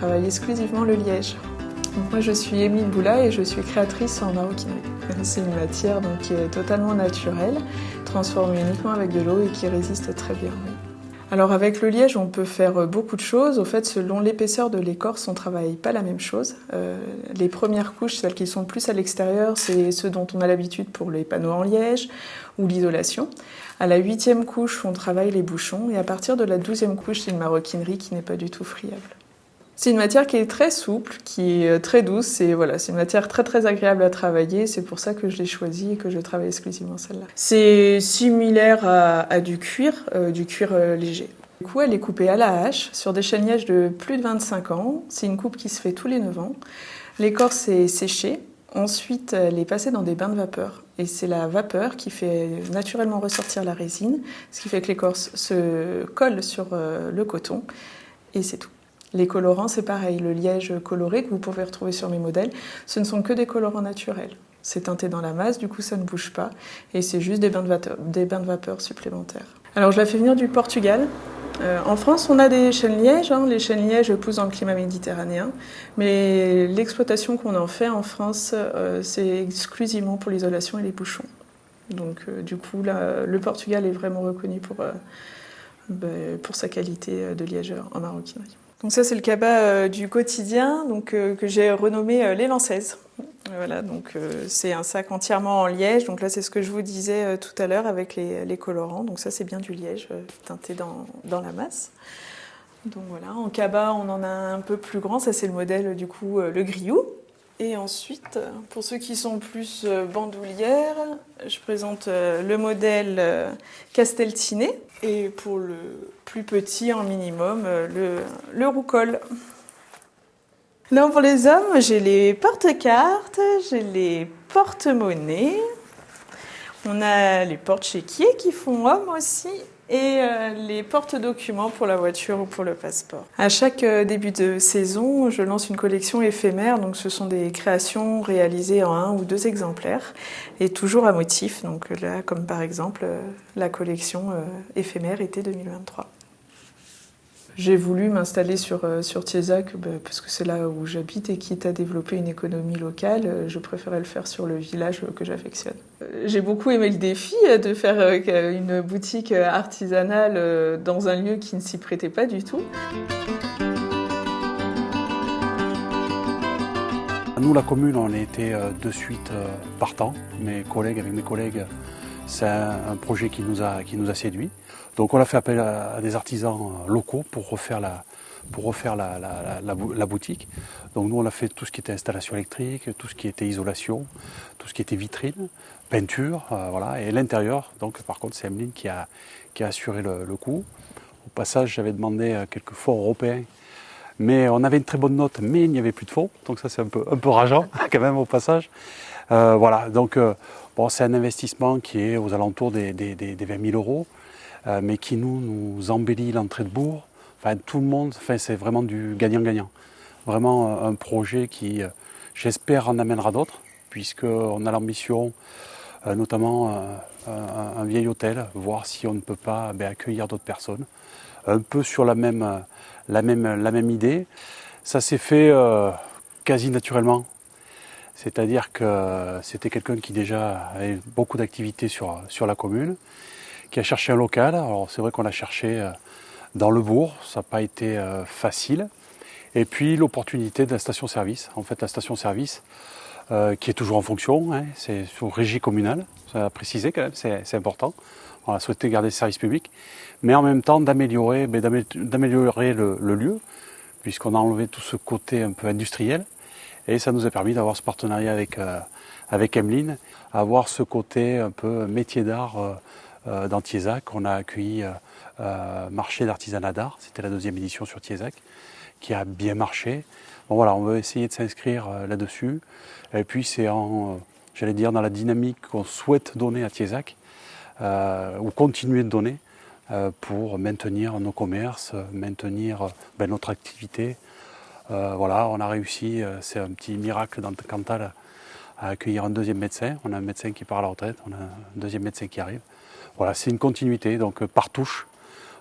travaille exclusivement le liège. Donc moi je suis Émilie Boula et je suis créatrice en maroquinerie. C'est une matière donc, qui est totalement naturelle, transformée uniquement avec de l'eau et qui résiste très bien. Oui. Alors avec le liège on peut faire beaucoup de choses. Au fait selon l'épaisseur de l'écorce on ne travaille pas la même chose. Les premières couches, celles qui sont plus à l'extérieur, c'est ceux dont on a l'habitude pour les panneaux en liège ou l'isolation. À la 8e couche on travaille les bouchons et à partir de la 12e couche c'est une maroquinerie qui n'est pas du tout friable. C'est une matière qui est très souple, qui est très douce et voilà, c'est une matière très très agréable à travailler. C'est pour ça que je l'ai choisie et que je travaille exclusivement celle-là. C'est similaire à du cuir léger. Du coup, elle est coupée à la hache sur des chênes lièges de plus de 25 ans. C'est une coupe qui se fait tous les 9 ans. L'écorce est séchée. Ensuite, elle est passée dans des bains de vapeur. Et c'est la vapeur qui fait naturellement ressortir la résine, ce qui fait que l'écorce se colle sur le coton et c'est tout. Les colorants, c'est pareil. Le liège coloré que vous pouvez retrouver sur mes modèles, ce ne sont que des colorants naturels. C'est teinté dans la masse, du coup ça ne bouge pas. Et c'est juste des bains de vapeur supplémentaires. Alors je la fais venir du Portugal. En France, on a des chênes lièges. Les chênes lièges poussent dans le climat méditerranéen. Mais l'exploitation qu'on en fait en France, c'est exclusivement pour l'isolation et les bouchons. Donc du coup, là, le Portugal est vraiment reconnu pour sa qualité de liègeur en maroquinerie. Donc ça c'est le cabas du quotidien que j'ai renommé les Lancaises. Voilà, donc c'est un sac entièrement en liège. Donc là c'est ce que je vous disais tout à l'heure avec les colorants. Donc ça c'est bien du liège teinté dans la masse. Donc voilà, en cabas on en a un peu plus grand. Ça c'est le modèle du coup le Griou. Et ensuite, pour ceux qui sont plus bandoulières, je présente le modèle Casteltinet. Et pour le plus petit en minimum, le Roucol. Là, pour les hommes, j'ai les porte-cartes, j'ai les porte-monnaies. On a les porte-chéquiers qui font hommes aussi. Et les porte-documents pour la voiture ou pour le passeport. À chaque début de saison, je lance une collection éphémère. Donc, ce sont des créations réalisées en 1 ou 2 exemplaires et toujours à motif. Donc là, comme par exemple la collection éphémère été 2023. J'ai voulu m'installer sur Thiézac parce que c'est là où j'habite et quitte à développer une économie locale, je préférais le faire sur le village que j'affectionne. J'ai beaucoup aimé le défi de faire une boutique artisanale dans un lieu qui ne s'y prêtait pas du tout. Nous, la commune, on a été de suite partants. Avec mes collègues, c'est un projet qui nous a séduit. Donc on a fait appel à des artisans locaux pour refaire la boutique. Donc nous on a fait tout ce qui était installation électrique, tout ce qui était isolation, tout ce qui était vitrine, peinture, voilà. Et l'intérieur, donc par contre c'est Emeline qui a assuré le coup. Au passage j'avais demandé quelques fonds européens, mais on avait une très bonne note, mais il n'y avait plus de fonds, donc ça c'est un peu rageant quand même au passage. Voilà, donc bon, c'est un investissement qui est aux alentours des 20 000 euros. Mais qui nous embellit l'entrée de bourg. Enfin, tout le monde, c'est vraiment du gagnant-gagnant. Vraiment un projet qui, j'espère, en amènera d'autres, puisqu'on a l'ambition, notamment un vieil hôtel, voir si on ne peut pas accueillir d'autres personnes. Un peu sur la même idée. Ça s'est fait quasi naturellement. C'est-à-dire que c'était quelqu'un qui déjà avait beaucoup d'activités sur la commune, qui a cherché un local. Alors c'est vrai qu'on a cherché dans le bourg, ça n'a pas été facile. Et puis l'opportunité de la station-service. En fait, la station-service qui est toujours en fonction, c'est sous régie communale, ça a précisé quand même, c'est important. On a souhaité garder le service public, mais en même temps d'améliorer le lieu, puisqu'on a enlevé tout ce côté un peu industriel. Et ça nous a permis d'avoir ce partenariat avec Emeline, avoir ce côté un peu métier d'art dans Thiézac. On a accueilli marché d'artisanat d'art, c'était la 2e édition sur Thiézac, qui a bien marché. Bon voilà, on veut essayer de s'inscrire là-dessus. Et puis c'est dans la dynamique qu'on souhaite donner à Thiézac, ou continuer de donner, pour maintenir nos commerces, maintenir notre activité. Voilà, on a réussi, c'est un petit miracle dans le Cantal, à accueillir un 2e médecin. On a un médecin qui part à la retraite, on a un 2e médecin qui arrive. Voilà, c'est une continuité, donc par touche,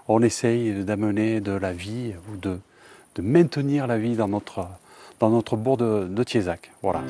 on essaye d'amener de la vie ou maintenir la vie dans notre bourg de Thiézac. Voilà.